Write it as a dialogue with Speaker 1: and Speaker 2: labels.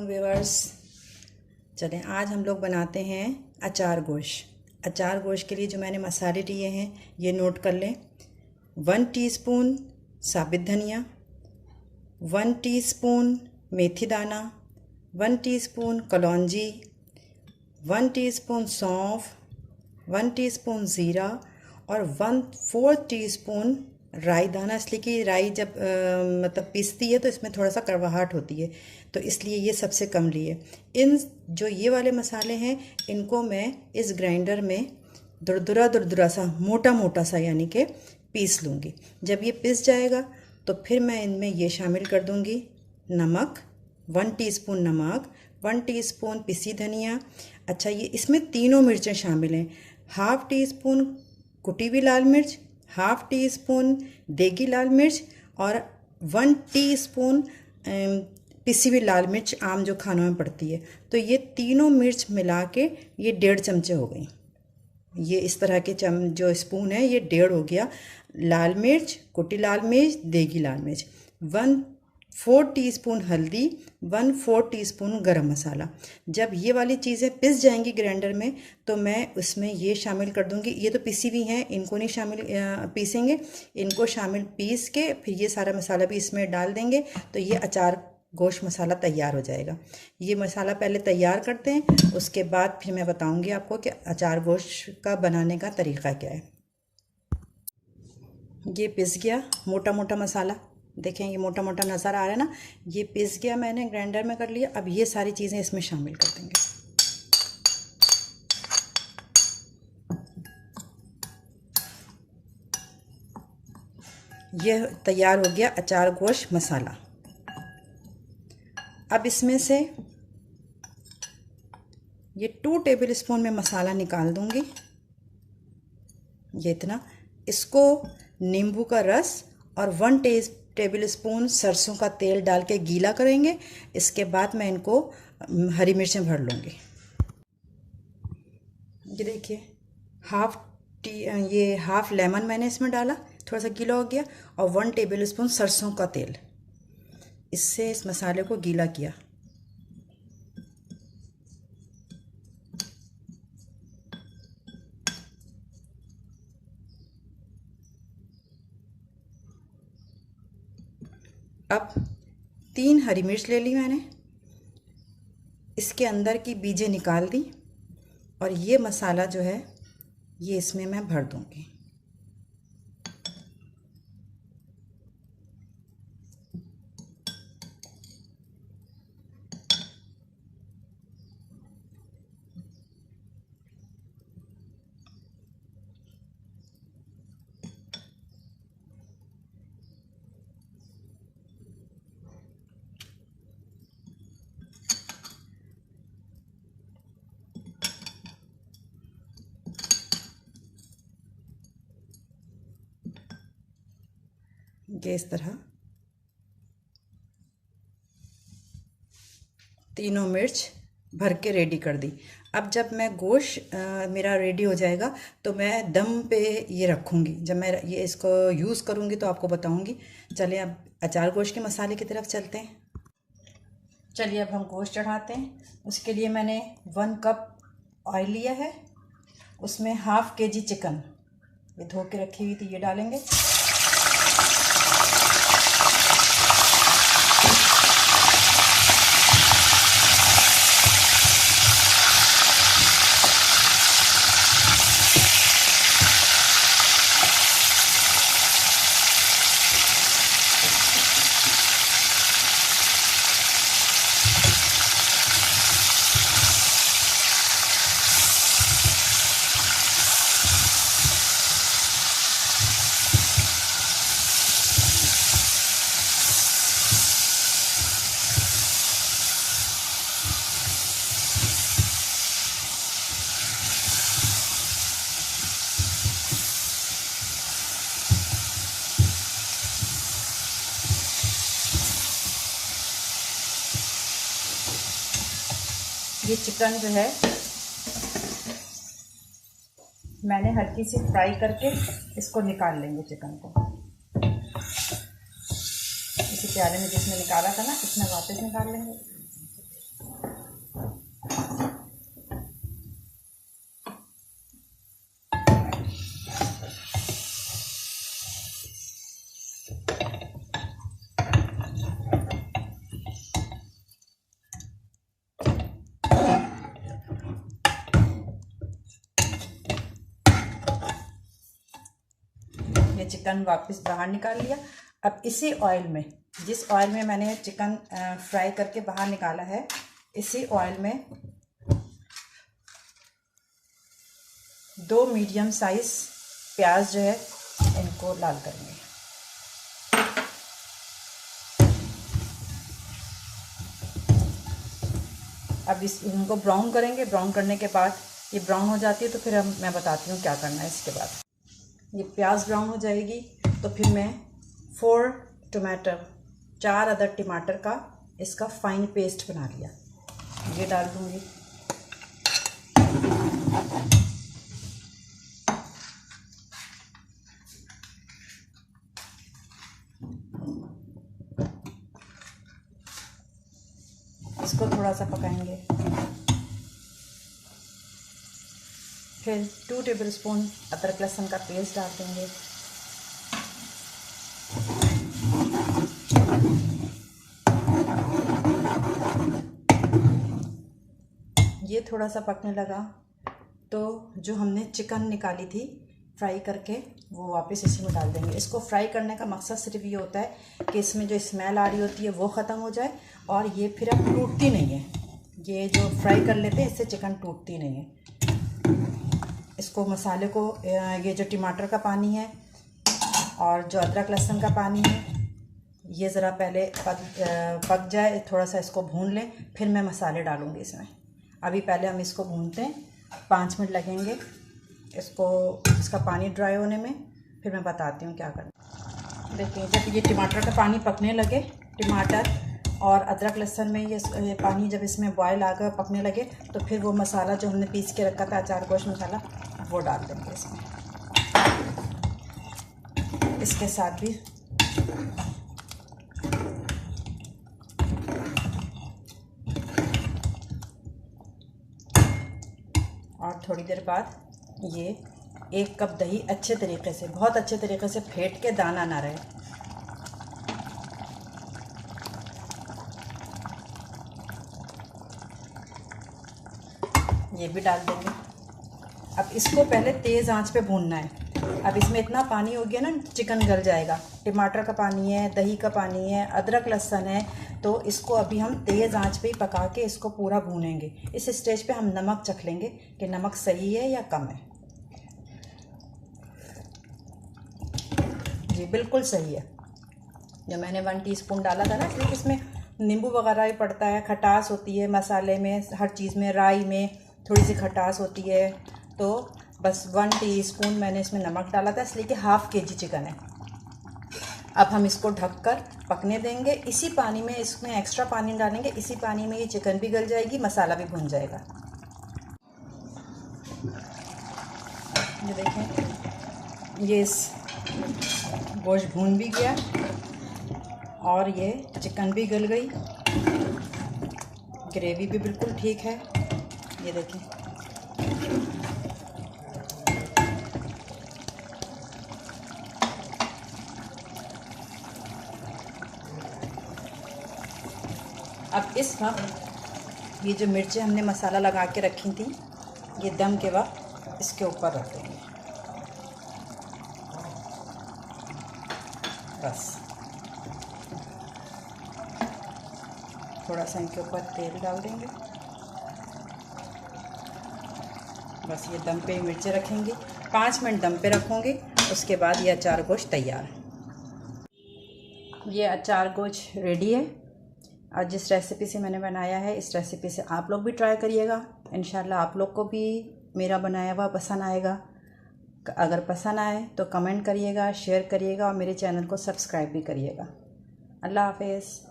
Speaker 1: Viewers, चलें आज हम लोग बनाते हैं अचार गोश्त। अचार गोश्त के लिए जो मैंने मसाले लिए हैं ये नोट कर लें। 1 टीस्पून साबित धनिया, 1 टीस्पून मेथी दाना, 1 टीस्पून कलौंजी, 1 टीस्पून सौंफ, 1 टीस्पून ज़ीरा और 1/4 टीस्पून राई दाना। इसलिए कि राई जब मतलब पीसती है तो इसमें थोड़ा सा कड़वाहट होती है, तो इसलिए ये सबसे कम लिए। इन जो ये वाले मसाले हैं इनको मैं इस ग्राइंडर में दुरदुरा सा मोटा मोटा सा यानी कि पीस लूँगी। जब ये पिस जाएगा तो फिर मैं इनमें ये शामिल कर दूँगी नमक, 1 टीस्पून नमक, 1 टीस्पून पिसी धनिया। अच्छा, ये इसमें तीनों मिर्चें शामिल हैं। 1/2 टीस्पून कुटी हुई लाल मिर्च, 1/2 टीस्पून देगी लाल मिर्च और 1 टीस्पून पिसी हुई लाल मिर्च आम जो खानों में पड़ती है। तो ये तीनों मिर्च मिला के ये 1.5 चमचे हो गई। ये इस तरह के जो स्पून है ये 1.5 हो गया। लाल मिर्च, कुटी लाल मिर्च, देगी लाल मिर्च, 1/4 टीस्पून हल्दी, 1/4 टीस्पून गरम मसाला। जब ये वाली चीज़ें पिस जाएंगी ग्राइंडर में तो मैं उसमें ये शामिल कर दूंगी। ये तो पिसी हुई हैं, इनको नहीं शामिल पीसेंगे, इनको शामिल पीस के फिर ये सारा मसाला भी इसमें डाल देंगे तो ये अचार गोश्त मसाला तैयार हो जाएगा। ये मसाला पहले तैयार करते हैं, उसके बाद फिर मैं बताऊंगी आपको कि अचार गोश्त का बनाने का तरीका क्या है। ये पिस गया मोटा मोटा मसाला, देखें ये मोटा मोटा नज़र आ रहा है ना, ये पिस गया, मैंने ग्राइंडर में कर लिया। अब ये सारी चीज़ें इसमें शामिल कर देंगे। ये तैयार हो गया अचार गोश्त मसाला। अब इसमें से ये 2 टेबल स्पून में मसाला निकाल दूंगी, ये इतना। इसको नींबू का रस और 1 टेबल स्पून सरसों का तेल डाल के गीला करेंगे। इसके बाद मैं इनको हरी मिर्चें भर लूँगी। ये देखिए हाफ लेमन मैंने इसमें डाला, थोड़ा सा गीला हो गया, और 1 टेबल स्पून सरसों का तेल, इससे इस मसाले को गीला किया। अब 3 हरी मिर्च ले ली मैंने, इसके अंदर की बीजें निकाल दी और ये मसाला जो है ये इसमें मैं भर दूंगी। ये इस तरह तीनों मिर्च भर के रेडी कर दी। अब जब मैं गोश्त मेरा रेडी हो जाएगा तो मैं दम पे ये रखूँगी। जब मैं ये इसको यूज़ करूँगी तो आपको बताऊँगी। चलिए अब अचार गोश्त के मसाले की तरफ चलते हैं। चलिए अब हम गोश्त चढ़ाते हैं। उसके लिए मैंने 1 कप ऑयल लिया है, उसमें 1/2 kg चिकन ये धो के रखी हुई थी ये डालेंगे। ये चिकन जो है मैंने हल्की सी फ्राई करके इसको निकाल लेंगे। चिकन को इसी प्याले में जिसमें निकाला था ना इसमें वापस निकाल लेंगे। ये चिकन वापस बाहर निकाल लिया। अब इसी ऑयल में, जिस ऑयल में मैंने चिकन फ्राई करके बाहर निकाला है, इसी ऑयल में 2 मीडियम साइज प्याज जो है इनको लाल करेंगे। अब इनको ब्राउन करेंगे। ब्राउन करने के बाद ये ब्राउन हो जाती है तो फिर मैं बताती हूँ क्या करना है इसके बाद। ये प्याज ब्राउन हो जाएगी तो फिर मैं 4 अदर टमाटर का इसका फाइन पेस्ट बना लिया, ये डाल दूँगी। इसको थोड़ा सा पकाएंगे। फिर 2 टेबलस्पून अदरक लहसुन का पेस्ट डाल देंगे। ये थोड़ा सा पकने लगा तो जो हमने चिकन निकाली थी फ्राई करके वो वापस इसी में डाल देंगे। इसको फ्राई करने का मकसद सिर्फ ये होता है कि इसमें जो स्मेल आ रही होती है वो ख़त्म हो जाए और ये फिर अब टूटती नहीं है। ये जो फ्राई कर लेते हैं इससे चिकन टूटती नहीं है। इसको मसाले को, ये जो टमाटर का पानी है और जो अदरक लहसुन का पानी है, ये ज़रा पहले पक जाए, थोड़ा सा इसको भून लें, फिर मैं मसाले डालूँगी इसमें। अभी पहले हम इसको भूनते हैं, 5 मिनट लगेंगे इसका पानी ड्राई होने में, फिर मैं बताती हूँ क्या करना। देखिए जब ये टमाटर का पानी पकने लगे, टमाटर और अदरक लहसुन में ये पानी जब इसमें बॉयल आ गया, पकने लगे, तो फिर वो मसाला जो हमने पीस के रखा था, अचार गोश्त मसाला, वो डाल देंगे इसमें। इसके साथ भी और थोड़ी देर बाद ये 1 कप दही अच्छे तरीके से, बहुत अच्छे तरीके से फेंट के दाना ना रहे, ये भी डाल देंगे। अब इसको पहले तेज़ आंच पे भूनना है। अब इसमें इतना पानी हो गया ना, चिकन गल जाएगा। टमाटर का पानी है, दही का पानी है, अदरक लहसुन है, तो इसको अभी हम तेज़ आंच पे ही पका के इसको पूरा भूनेंगे। इस स्टेज पे हम नमक चख लेंगे कि नमक सही है या कम है। जी बिल्कुल सही है। जो मैंने 1 टीस्पून डाला था ना, इसलिए इसमें नींबू वगैरह भी पड़ता है, खटास होती है मसाले में, हर चीज़ में, राई में थोड़ी सी खटास होती है, तो बस 1 टीस्पून मैंने इसमें नमक डाला था, इसलिए कि ½ kg चिकन है। अब हम इसको ढककर पकने देंगे। इसी पानी में, इसमें एक्स्ट्रा पानी डालेंगे, इसी पानी में ये चिकन भी गल जाएगी, मसाला भी भुन जाएगा। ये देखें, ये गोश्त भून भी गया और ये चिकन भी गल गई, ग्रेवी भी बिल्कुल ठीक है। ये देखें, अब इस वक्त ये जो मिर्चें हमने मसाला लगा के रखी थी, ये दम के वक्त इसके ऊपर रख देंगे। बस थोड़ा सा इनके ऊपर तेल डाल देंगे। बस ये दम पे मिर्चें रखेंगे, 5 मिनट दम पे रखूँगी, उसके बाद ये अचार गोश्त तैयार है। ये अचार गोश्त रेडी है और जिस रेसिपी से मैंने बनाया है, इस रेसिपी से आप लोग भी ट्राई करिएगा। इंशाल्लाह आप लोग को भी मेरा बनाया हुआ पसंद आएगा। अगर पसंद आए तो कमेंट करिएगा, शेयर करिएगा और मेरे चैनल को सब्सक्राइब भी करिएगा। अल्लाह हाफ़िज़।